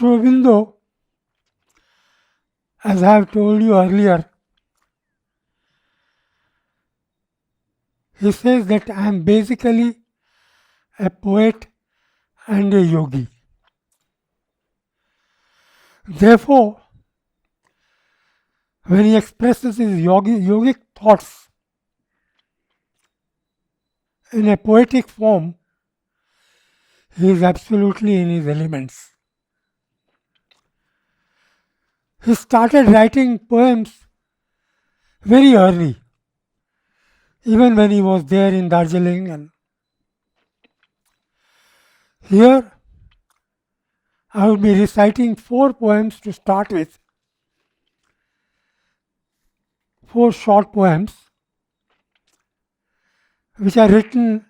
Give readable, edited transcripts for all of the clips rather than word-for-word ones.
Aurobindo, as I have told you earlier, he says that I am basically a poet and a yogi. Therefore, when he expresses his yogic thoughts in a poetic form, he is absolutely in his elements. He started writing poems very early, even when he was there in Darjeeling. And here, I will be reciting 4 poems to start with. 4 short poems which are written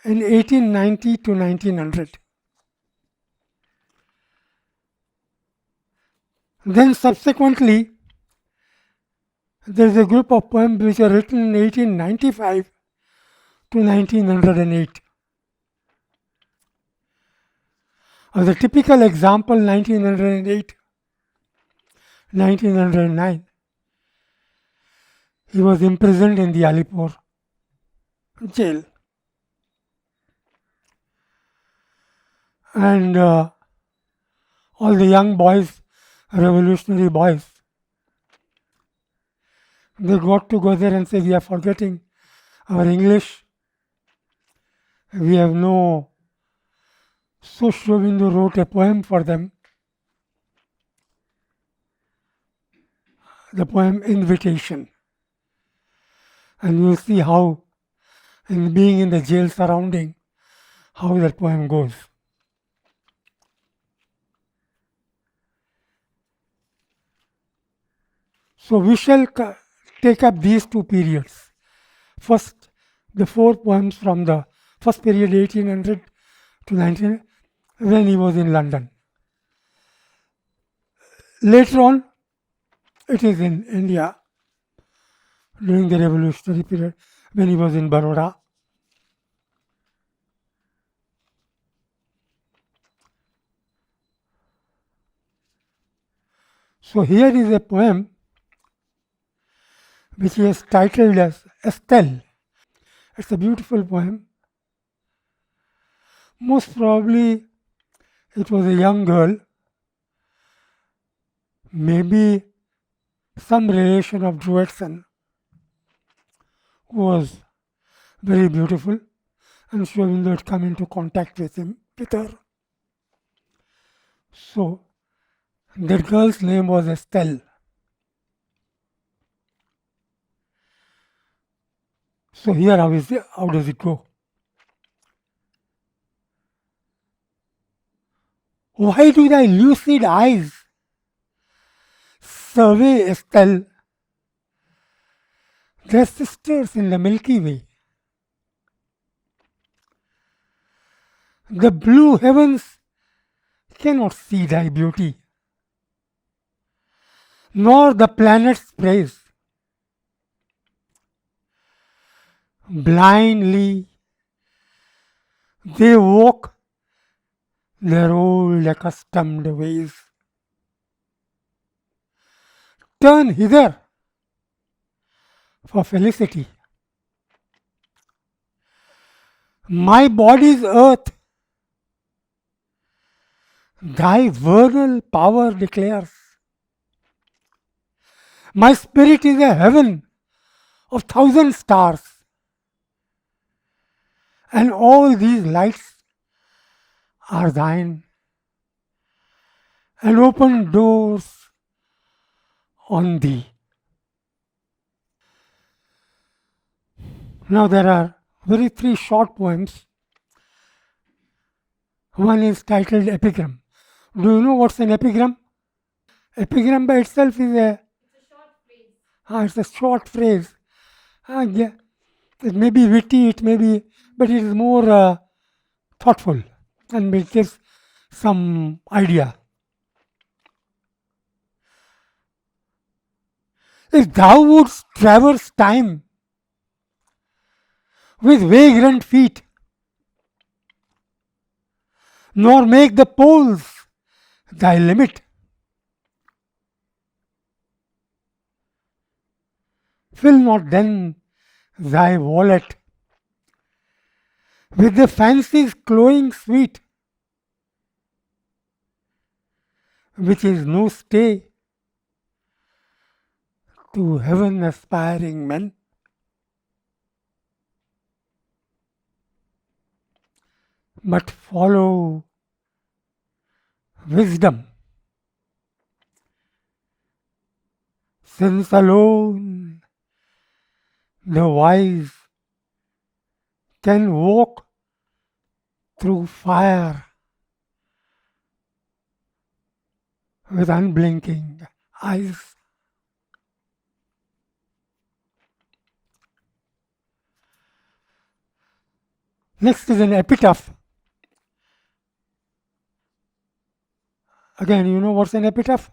in 1890 to 1900. Then subsequently, there is a group of poems which are written in 1895 to 1908. As a typical example, 1908, 1909, he was imprisoned in the Alipur jail. And all the young boys, revolutionary boys, they got together and said, we are forgetting our English. We have no. So Aurobindo wrote a poem for them, the poem Invitation. And you will see how, in being in the jail surrounding, how that poem goes. So we shall take up these 2 periods. First, the 4 poems from the first period, 1800 to 1900, when he was in London. Later on, it is in India, during the revolutionary period, when he was in Baroda. So here is a poem which he has titled as Estelle. It's a beautiful poem. Most probably it was a young girl, maybe some relation of Druidson, who was very beautiful, and Aurobindo had come into contact with her. So that girl's name was Estelle. So here how does it go? Why do thy lucid eyes survey, Estelle, their sisters in the Milky Way? The blue heavens cannot see thy beauty, nor the planets praise. Blindly they walk their old accustomed ways. Turn hither for felicity. My body's earth, thy vernal power declares. My spirit is a heaven of 1,000 stars, and all these lights are thine, and open doors on thee. Now there are very 3 short poems. One is titled Epigram. Do you know what's an epigram? Epigram by itself is it's a short phrase. Yeah. It may be witty, it may be, but it is more thoughtful and it gives some idea. If thou wouldst traverse time with vagrant feet, nor make the poles thy limit. Fill not then thy wallet with the fancy's cloying sweet, which is no stay to heaven aspiring men. But follow wisdom, since alone the wise can walk through fire with unblinking eyes. Next is an epitaph. Again, you know what's an epitaph?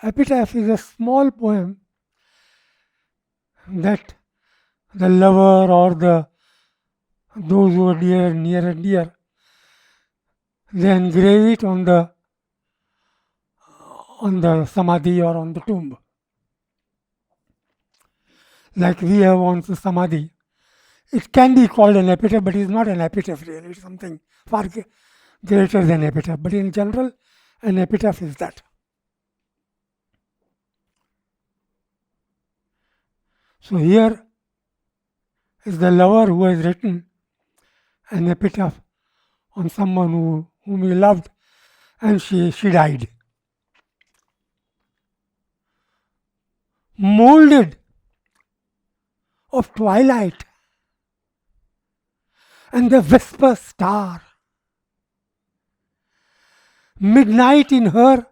Epitaph is a small poem that the lover or those who are near and dear, they engrave it on the samadhi or on the tomb. Like we have on the samadhi. It can be called an epitaph, but it's not an epitaph really. It's something far greater than epitaph. But in general, an epitaph is that. So here is the lover who has written an epitaph on someone whom he loved, and she died. Molded of twilight and the vesper star, midnight in her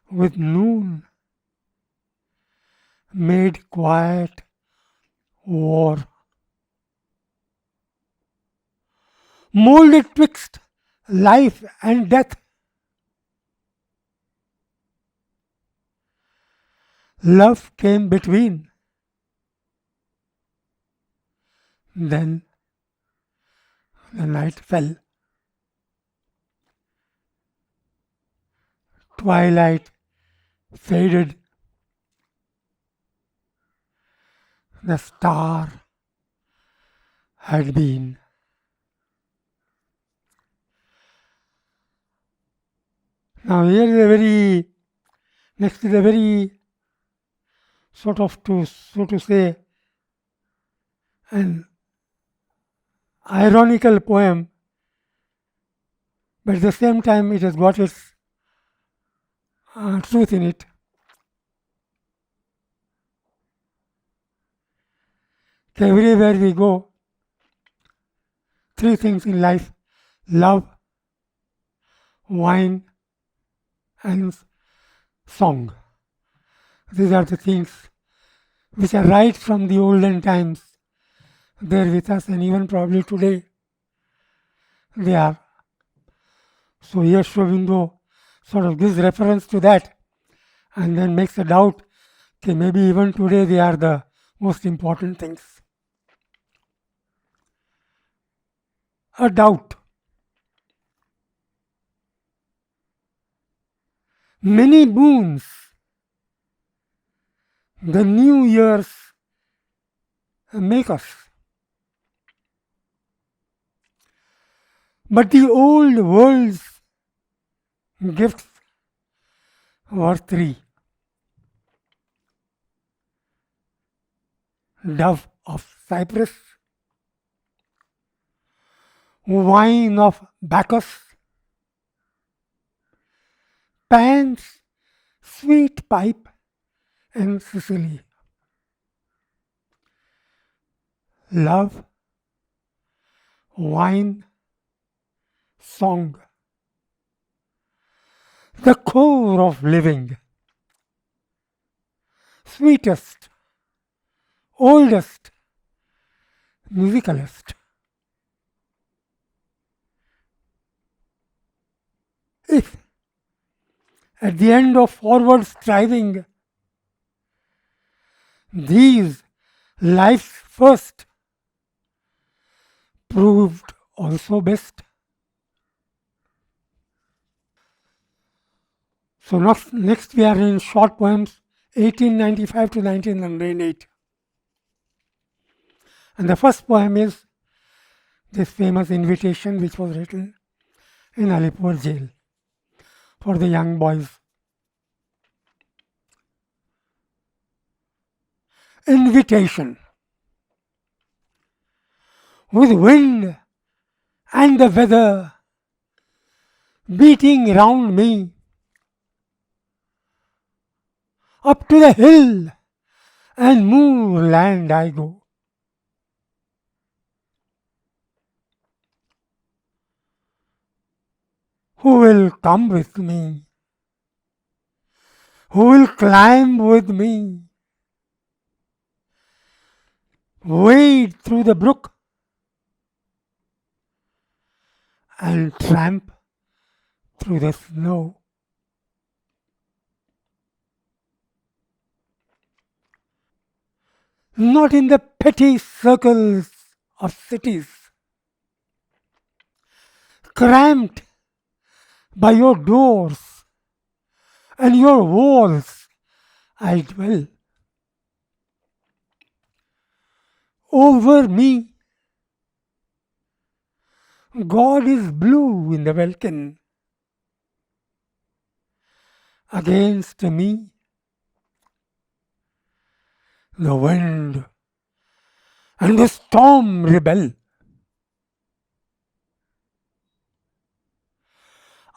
with noon made quiet war. Molded twixt life and death, love came between. Then the night fell. Twilight faded. The star had been. Now here is next is a very sort of so to say, an ironical poem, but at the same time it has got its truth in it. Everywhere we go, three things in life: love, wine, and song. These are the things which are right from the olden times. They're with us, and even probably today they are. So here Aurobindo sort of gives reference to that and then makes a doubt that maybe even today they are the most important things. A doubt. Many moons, the new years make us. But the old world's gifts were three: dove of Cyprus, wine of Bacchus, Pan's sweet pipe in Sicily. Love, wine, song, the core of living, sweetest, oldest, musicalist. If at the end of forward striving, these life's first proved also best, So next we are in short poems 1895 to 1908. And the first poem is this famous invitation which was written in Alipur jail for the young boys. Invitation. With wind and the weather beating round me, up to the hill and moorland I go. Who will come with me? Who will climb with me? Wade through the brook and tramp through the snow. Not in the petty circles of cities, cramped by your doors and your walls I dwell. Over me, God is blue in the welkin. Against me, the wind and the storm rebel.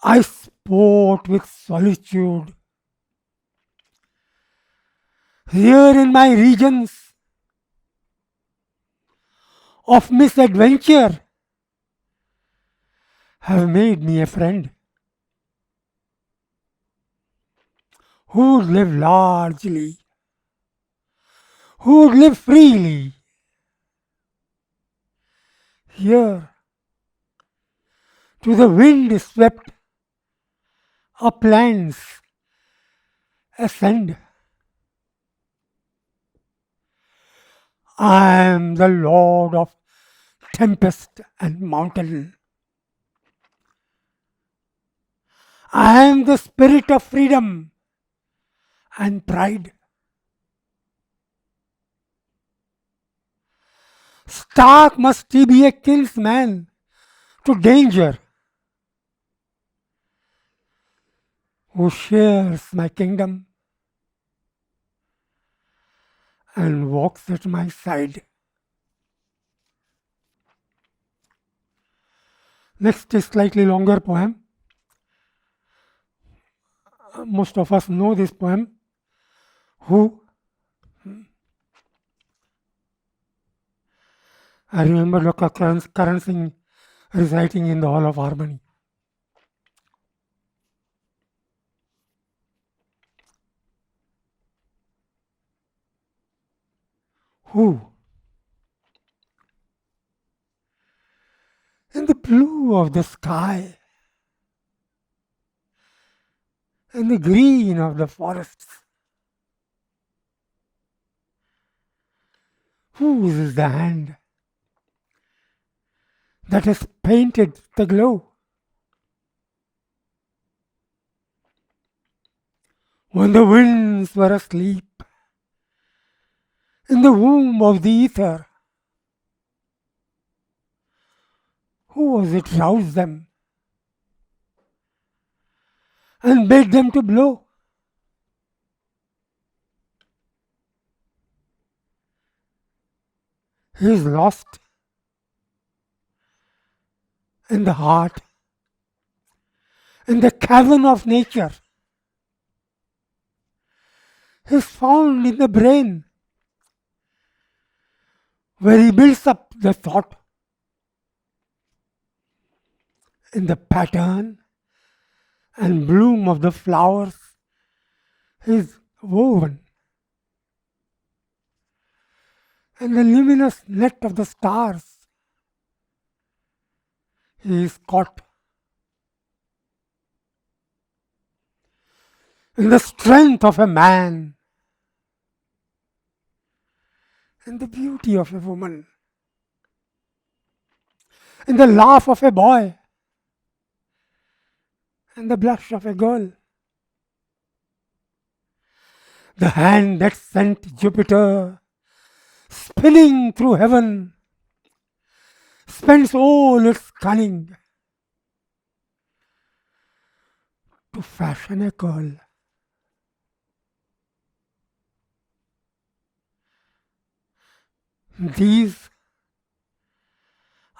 I sport with solitude. Here in my regions of misadventure have made me a friend who would live largely, who would live freely. Here, to the wind swept uplands ascend. I am the Lord of tempest and mountain. I am the spirit of freedom and pride. Stark must he be a kinsman to danger, who shares my kingdom and walks at my side. Next is slightly longer poem. Most of us know this poem. Who? I remember Dr. Karan Singh reciting in the Hall of Harmony. Who? In the blue of the sky, in the green of the forests, whose is the hand that has painted the glow? When the winds were asleep in the womb of the ether, who was it roused them and bade them to blow? He is lost in the heart, in the cavern of nature. He is found in the brain, where he builds up the thought. In the pattern and bloom of the flowers, he is woven. In the luminous net of the stars, he is caught. In the strength of a man, in the beauty of a woman, in the laugh of a boy, and the blush of a girl. the hand that sent Jupiter spinning through heaven spends all its cunning to fashion a girl. These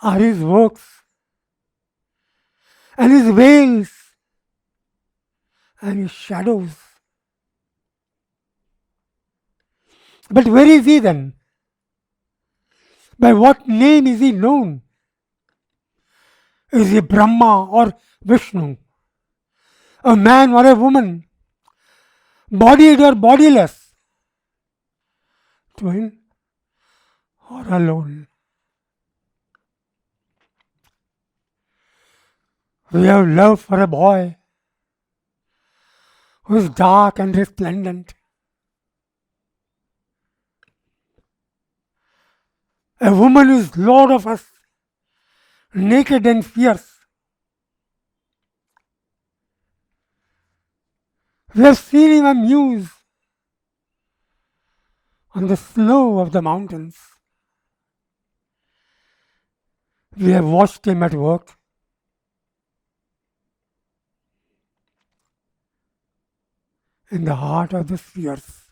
are his works and his veils and his shadows. But where is he then? By what name is he known? Is he Brahma or Vishnu? A man or a woman? Bodied or bodiless? Twin or alone? We have love for a boy who is dark and resplendent. A woman who is lord of us, naked and fierce. We have seen him amuse on the snow of the mountains. We have watched him at work. In the heart of the spheres.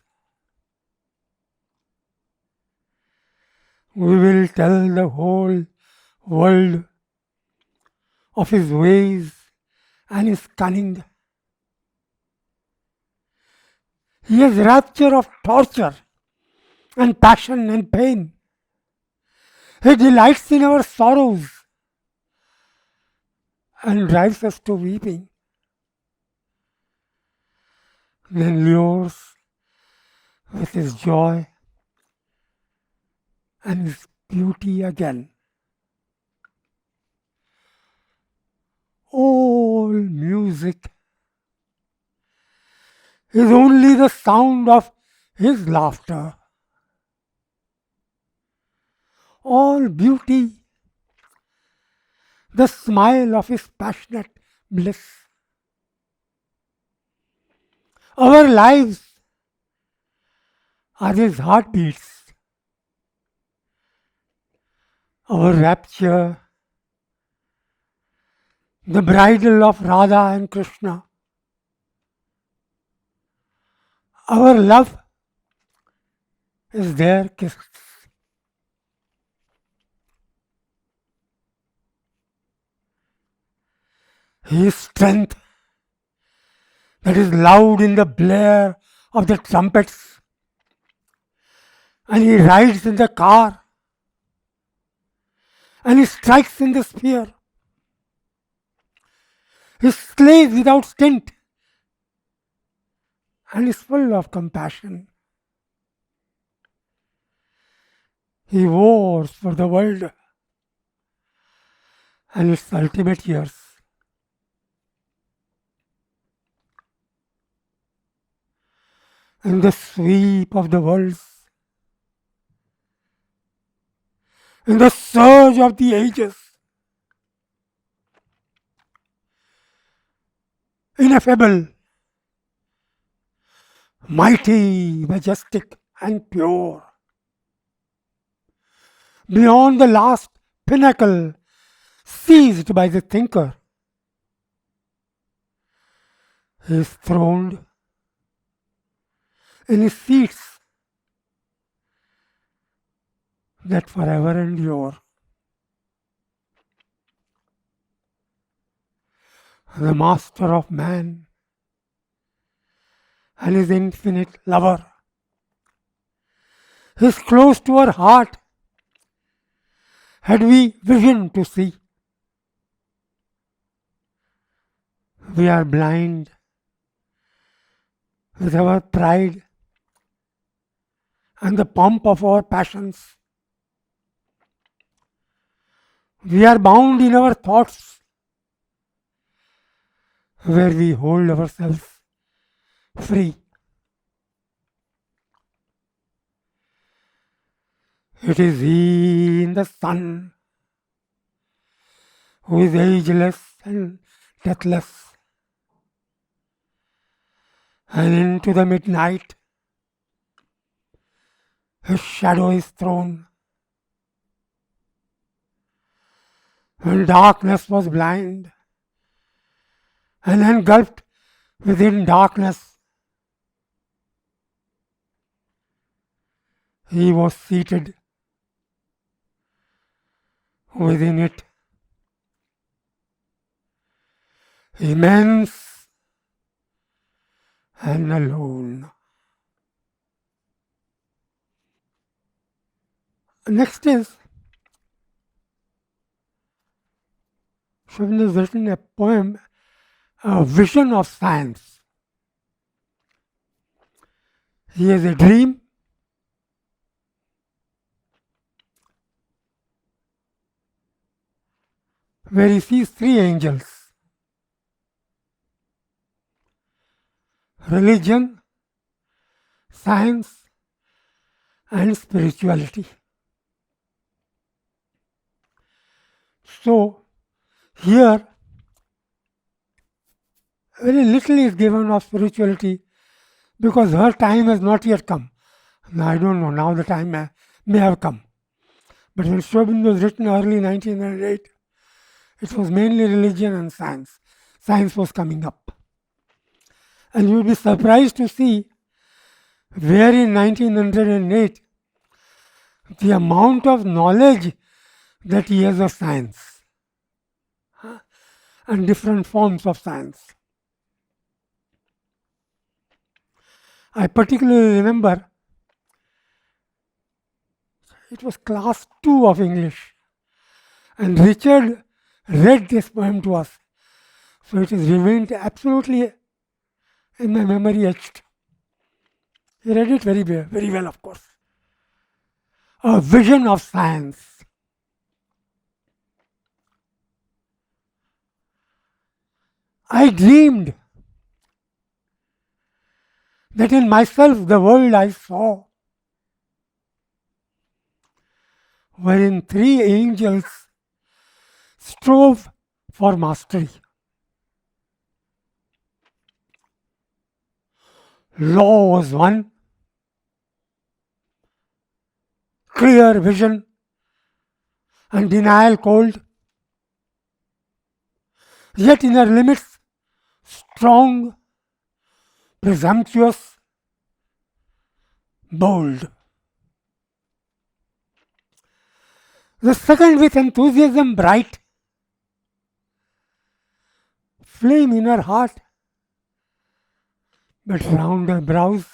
We will tell the whole world of his ways and his cunning. He has rapture of torture and passion and pain. He delights in our sorrows and drives us to weeping. Then lures with his joy and his beauty again. All music is only the sound of his laughter. All beauty, the smile of his passionate bliss. Our lives are his heartbeats. Our rapture, the bridal of Radha and Krishna. Our love is their kiss. His strength that is loud in the blare of the trumpets, and he rides in the car, and he strikes in the spear. He slays without stint, and is full of compassion. He wars for the world and its ultimate years. In the sweep of the worlds, in the surge of the ages, ineffable, mighty, majestic, and pure. Beyond the last pinnacle seized by the thinker, he is throned in his seats that forever endure. The master of man and his infinite lover is close to our heart. Had we vision to see, we are blind with our pride and the pomp of our passions. We are bound in our thoughts, where we hold ourselves free. It is he in the sun who is ageless and deathless, and into the midnight his shadow is thrown. When darkness was blind and engulfed within darkness, he was seated within it, immense and alone. Next is, Aurobindo has written a poem, A Vision of Science. He has a dream where he sees three angels: religion, science, and spirituality. So, here, very little is given of spirituality because her time has not yet come. Now, I don't know, now the time may have come. But when Aurobindo was written early 1908, it was mainly religion and science. Science was coming up. And you will be surprised to see where in 1908 the amount of knowledge that he has of science and different forms of science. I particularly remember it was class 2 of English, and Richard read this poem to us. So it is remained absolutely in my memory etched. He read it very well, of course. A vision of science. I dreamed that in myself the world I saw, wherein three angels strove for mastery. Law was one, clear vision and denial cold, yet in her limits strong, presumptuous, bold. The second with enthusiasm bright, flame in her heart, but round her brows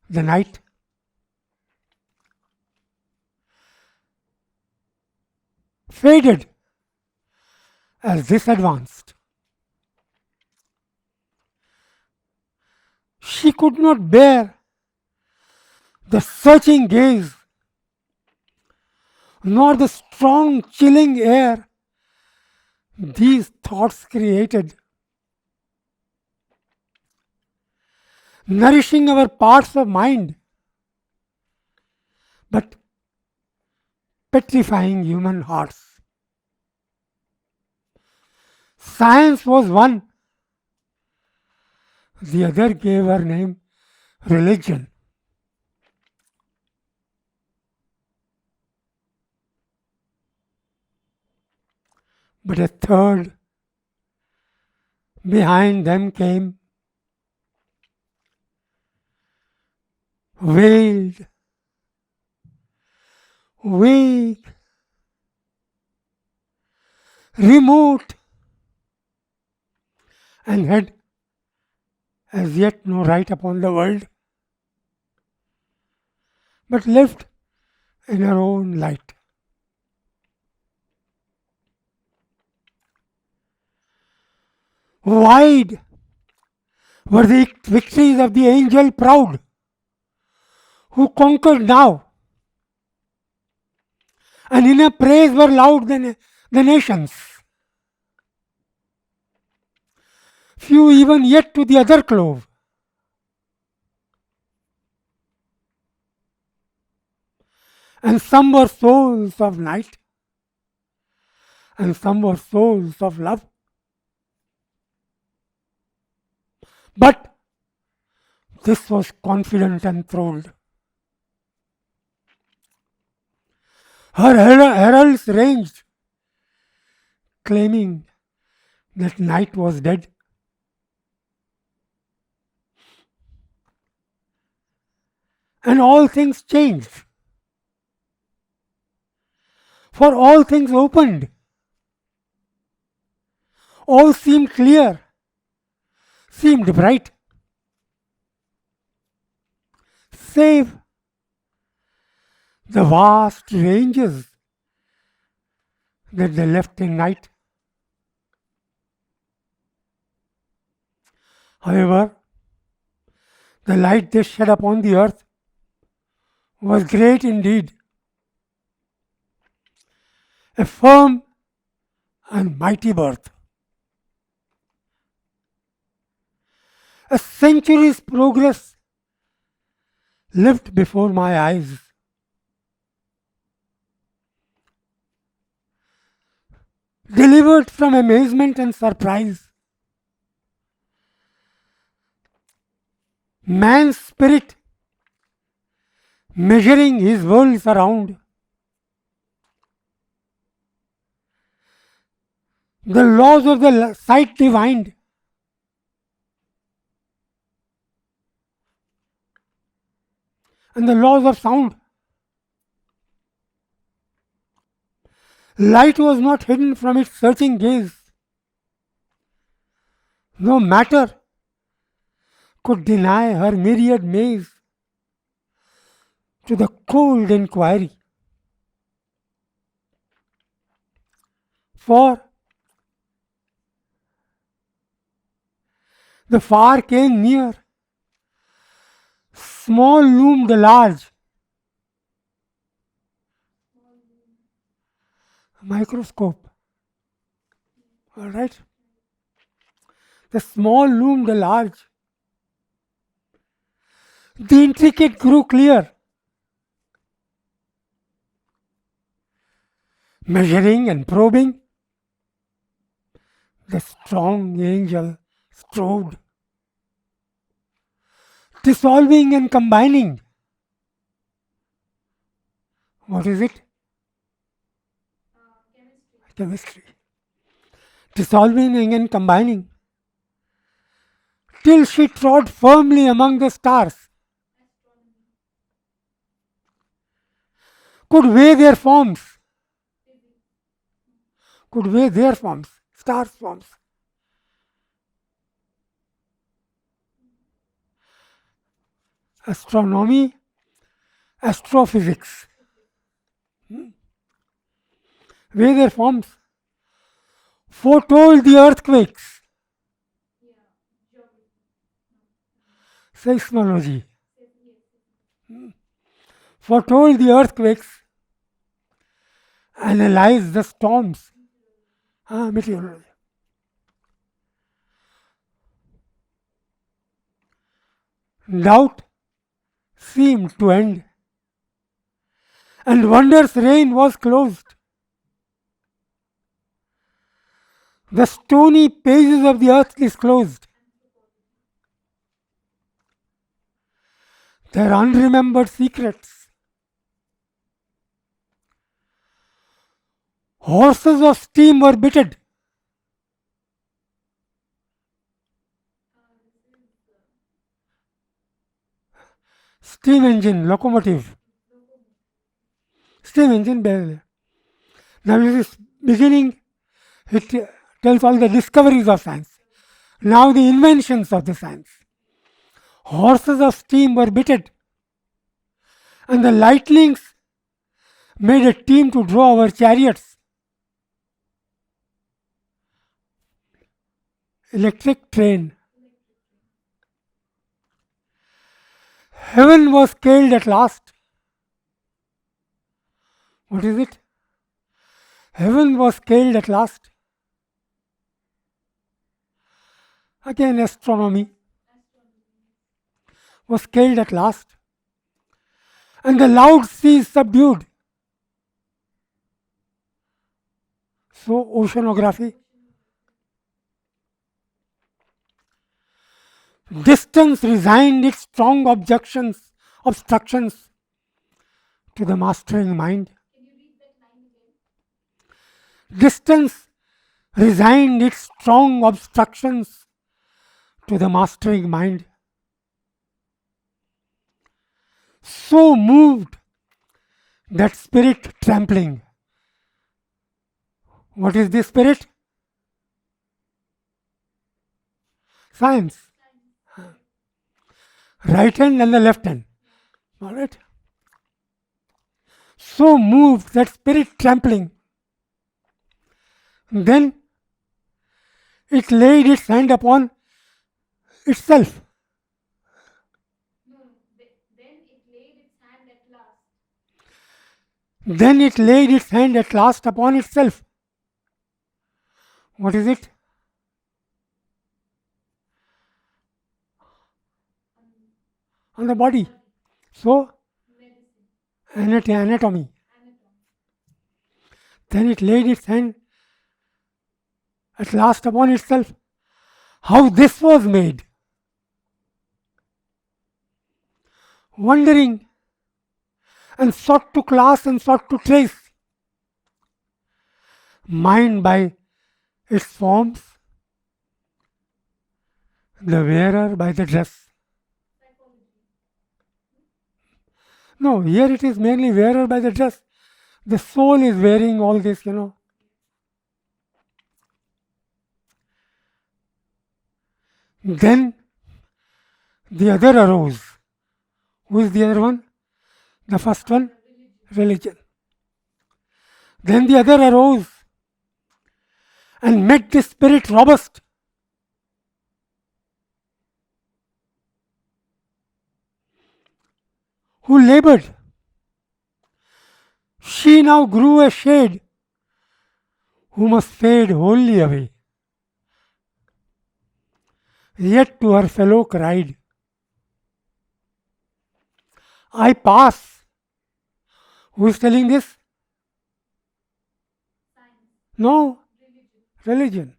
the night. Faded as this advanced. She could not bear the searching gaze, nor the strong chilling air these thoughts created, nourishing our parts of mind, but petrifying human hearts. Science was one, the other gave her name religion. But a third behind them came, veiled, vague, remote, and had as yet no right upon the world, but lived in her own light. Wide were the victories of the angel proud, who conquered now, and in her praise were loud the nations. Few even yet to the other clove. And some were souls of night, and some were souls of love. But this was confident enthralled. Her heralds ranged, claiming that night was dead. And all things changed. For all things opened. All seemed clear, seemed bright. Save the vast ranges that they left in night. However, the light they shed upon the earth was great indeed. A firm and mighty birth. A century's progress lived before my eyes. Delivered from amazement and surprise. Man's spirit measuring his worlds around. The laws of the sight divined. And the laws of sound. Light was not hidden from its searching gaze. No matter could deny her myriad maze to the cold inquiry. For the far came near, small loomed the large. Microscope. All right. The small loomed the large. The intricate grew clear. Measuring and probing, the strong angel strode. Dissolving and combining. What is it? Chemistry. Dissolving and combining. Till she trod firmly among the stars. Could weigh their forms. Could weigh their forms. Stars' forms. Astronomy, astrophysics. Weigh their forms. Foretold the earthquakes. Seismology. Foretold the earthquakes. Analyzed the storms. Meteorology. Doubt seemed to end, and wonder's reign was closed. The stony pages of the earth disclosed. Their unremembered secrets. Horses of steam were bitted. Steam engine, locomotive. Steam engine. Now this is beginning, it tells all the discoveries of science. Now the inventions of the science. Horses of steam were bitted. And the lightnings made a team to draw our chariots. Electric train. Heaven was scaled at last. What is it? Heaven was scaled at last. Again, astronomy was scaled at last. And the loud seas subdued. So, oceanography. Distance resigned its strong obstructions to the mastering mind. Distance resigned its strong obstructions to the mastering mind. So moved that spirit trampling. What is this spirit? Science. Right hand and the left hand. Alright? So moved that spirit trampling. Then it laid its hand upon itself. Then it laid its hand at last upon itself. What is it? On the body. So, anatomy. Then it laid its hand at last upon itself. How this was made? Wondering and sought to class and sought to trace. Mind by its forms, the wearer by the dress. No, here it is mainly wearer by the dress. The soul is wearing all this, Then the other arose. Who is the other one? The first one? Religion. Then the other arose and met the spirit robust. Who labored. She now grew a shade who must fade wholly away. Yet to her fellow cried, I pass. Who is telling this? No, religion.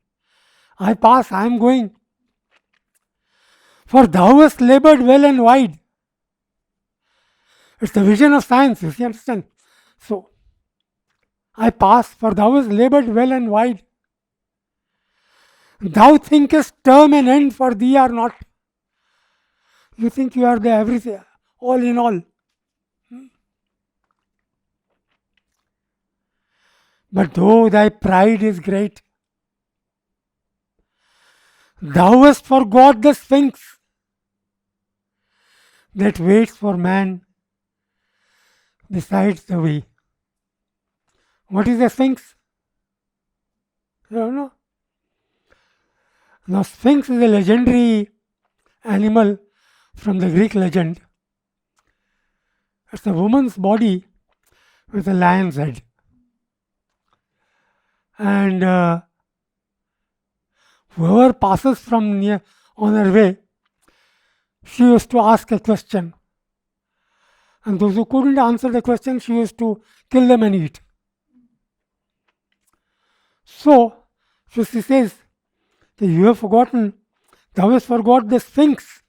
I pass, I am going. For thou hast labored well and wide. It's the vision of science, you understand? So, I pass, for thou hast labored well and wide. Thou thinkest term and end for thee are not. You think you are the everything, all in all. But though thy pride is great, thou hast forgot the Sphinx that waits for man besides the way. What is the Sphinx? You don't know? Now, Sphinx is a legendary animal from the Greek legend. It's a woman's body with a lion's head. And whoever passes from near on her way, she used to ask a question. And those who couldn't answer the question, she used to kill them and eat. So she says, you have forgotten, thou hast forgot the Sphinx.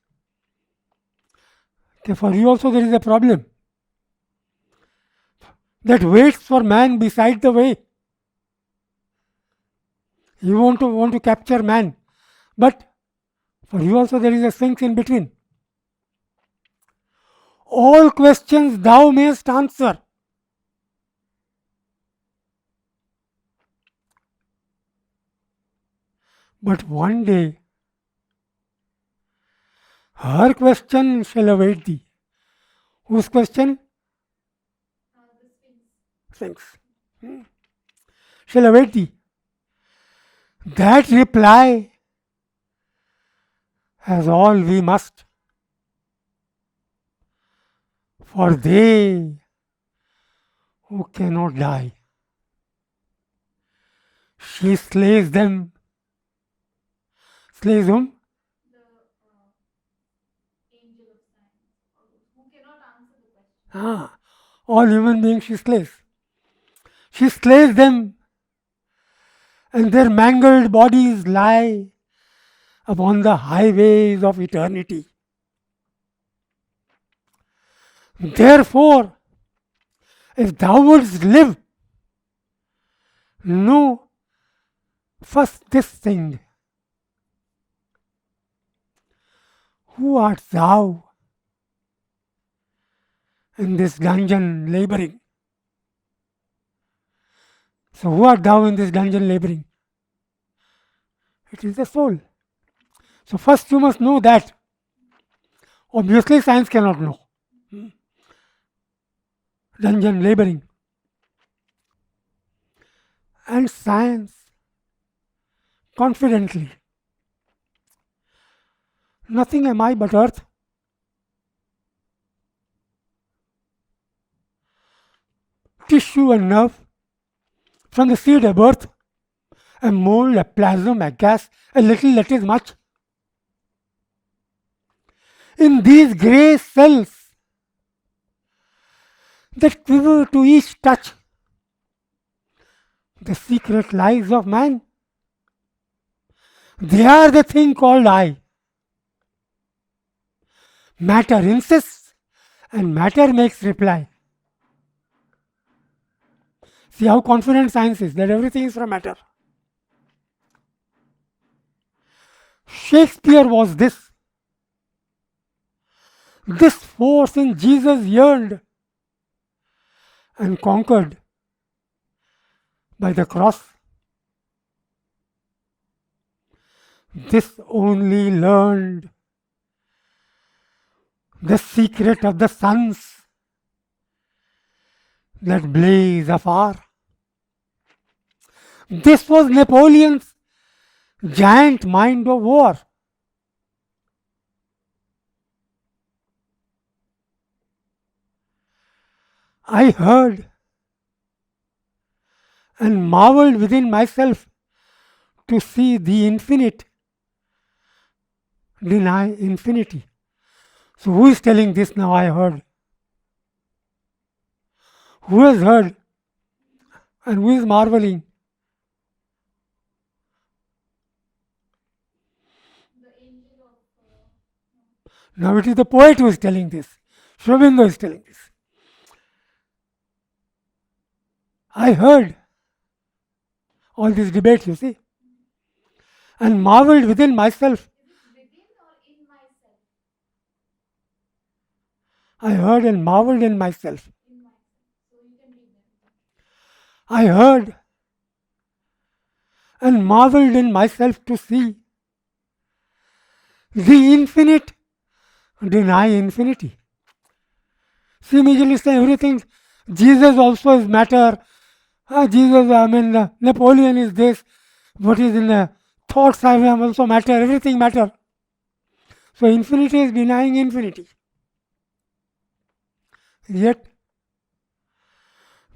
Okay, for you also there is a problem that waits for man beside the way. You want to capture man, but for you also there is a Sphinx in between. All questions thou mayest answer. But one day, her question shall await thee. Whose question? Sphinx. Shall await thee. That reply has all we must. For they who cannot die, she slays them. Slays whom? The angel of science, who cannot answer the question. All human beings she slays. She slays them, and their mangled bodies lie upon the highways of eternity. Therefore, if thou wouldst live, Know first this thing. Who art thou in this dungeon laboring? So, who art thou in this dungeon laboring? It is the soul. So, first you must know that. Obviously, science cannot know. Dungeon laboring. And science confidently. Nothing am I but earth. Tissue and nerve. From the seed a birth. A mold, a plasm, a gas, a little that is much. In these grey cells that quiver to each touch, the secret lies of man. They are the thing called I. Matter insists and matter makes reply. See how confident science is that everything is from matter. Shakespeare was this. This force in Jesus yearned and conquered by the cross. This only learned the secret of the suns that blaze afar. This was Napoleon's giant mind of war. I heard and marveled within myself to see the infinite deny infinity. So, who is telling this now? I heard. Who has heard? And who is marveling? Now it is the poet who is telling this. Aurobindo is telling this. I heard all this debate, you see, and marveled within myself. Within or in myself? I heard and marveled in myself. In myself. So you can read that. I heard and marveled in myself to see the infinite deny infinity. See, immediately say everything. Jesus also is matter. Napoleon is this. What is in the thoughts I am also matter. Everything matter. So infinity is denying infinity. Yet,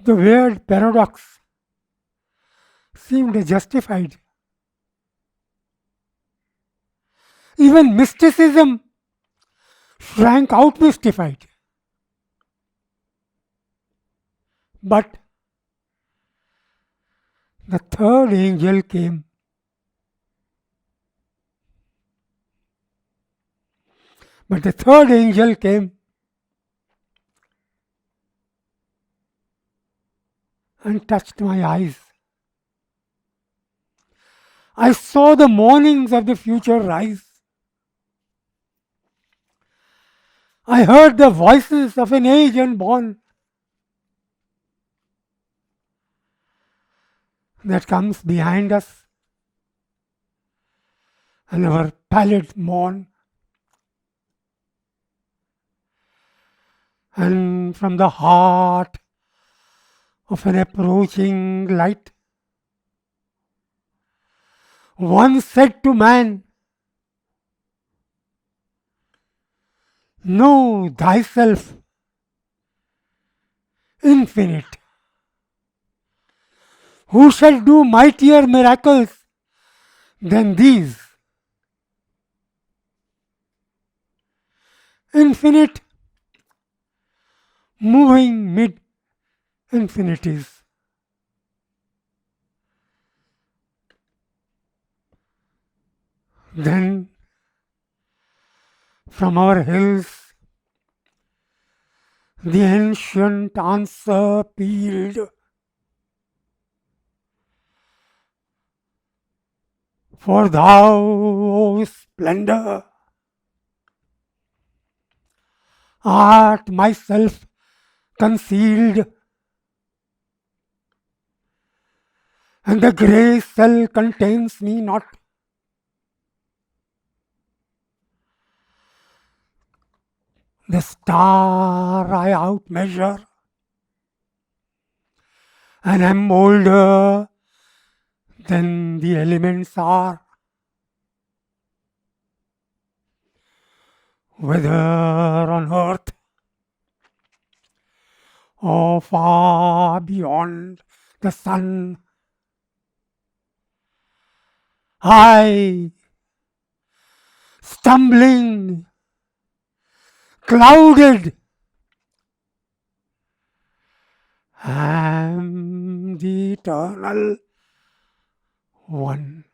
the weird paradox seemed justified. Even mysticism shrank out mystified. But the third angel came. But the third angel came and touched my eyes. I saw the mornings of the future rise. I heard the voices of an age unborn that comes behind us and our pallid morn. And from the heart of an approaching light, one said to man, know thyself infinite. Who shall do mightier miracles than these? Infinite, moving mid infinities. Then from our hills the ancient answer pealed. For thou, O splendor, art myself concealed, and the grey cell contains me not. The star I outmeasure, and am older than the elements are. Whether on earth or far beyond the sun, I, stumbling, clouded, am the eternal one.